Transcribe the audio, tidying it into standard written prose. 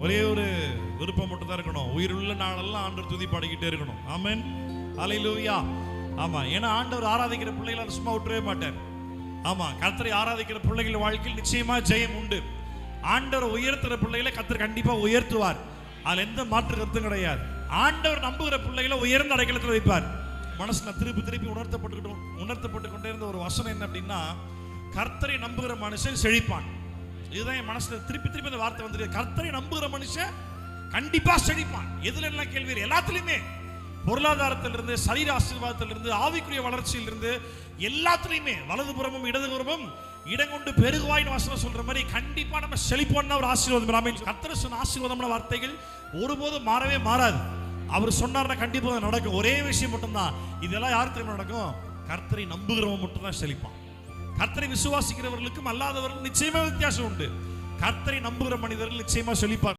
ஒரே ஒரு விருப்பம் மட்டும் தான் இருக்கணும், உயிருள்ள நாளெல்லாம் ஆண்டவர் துதி பாடிக்கிட்டே இருக்கணும். ஆமென், ஹல்லேலூயா. ஆமா, ஏன்னா ஆண்டவர் ஆராதிக்கிற பிள்ளைகளை சும்மா விட்டுறவே மாட்டார். ஆமா, கர்த்தரை ஆராதிக்கிற பிள்ளைகள் வாழ்க்கையில் நிச்சயமா ஜெயம் உண்டு. ஆண்டவர் உயர்த்துற பிள்ளைகளை கர்த்தர் கண்டிப்பா உயர்த்துவார். அதுல எந்த மாற்று கருத்தும் கிடையாது. ஆண்டவர் நம்புகிற பிள்ளைகளை உயர்ந்த அடைக்கலத்தில் வைப்பார். மனசுல திருப்பி திருப்பி உணர்த்தப்பட்டு கொண்டே இருந்த ஒரு வசனம் என்ன அப்படின்னா, கர்த்தரை நம்புகிற மனுஷன் செழிப்பான். இதுதான் என் மனசுல திருப்பி திருப்பி இந்த வார்த்தை வந்துருக்கு. கர்த்தரை நம்புகிற மனுஷன் கண்டிப்பா செழிப்பான். எதுல எல்லாம் கேள்வி, எல்லாத்துலயுமே, பொருளாதாரத்திலிருந்து, சரீர ஆசீர்வாதத்திலிருந்து, ஆவிக்குரிய வளர்ச்சியிலிருந்து, எல்லாத்துலயுமே வலதுபுறமும் இடதுபுறமும் இடங்கொண்டு பெருகுவாயின் வசனம் சொல்ற மாதிரி கண்டிப்பா நம்ம செழிப்போம்னா ஒரு ஆசீர்வாதம். கர்த்தர் சொன்ன ஆசீர்வாதமான வார்த்தைகள் ஒருபோதும் மாறவே மாறாது. அவர் சொன்னார்னா கண்டிப்பா நடக்கும். ஒரே விஷயம் மட்டும்தான், இதெல்லாம் யார் தெரியுமா நடக்கும்? கர்த்தரை நம்புகிறவங்க மட்டும் தான் செழிப்பான். கர்த்தரை விசுவாசிக்கிறவர்களுக்கும் அல்லாதவர்களுக்கும் நிச்சயமா வித்தியாசம் உண்டு. கர்த்தரை நம்புகிற மனிதர்கள் நிச்சயமா செழிப்பார்.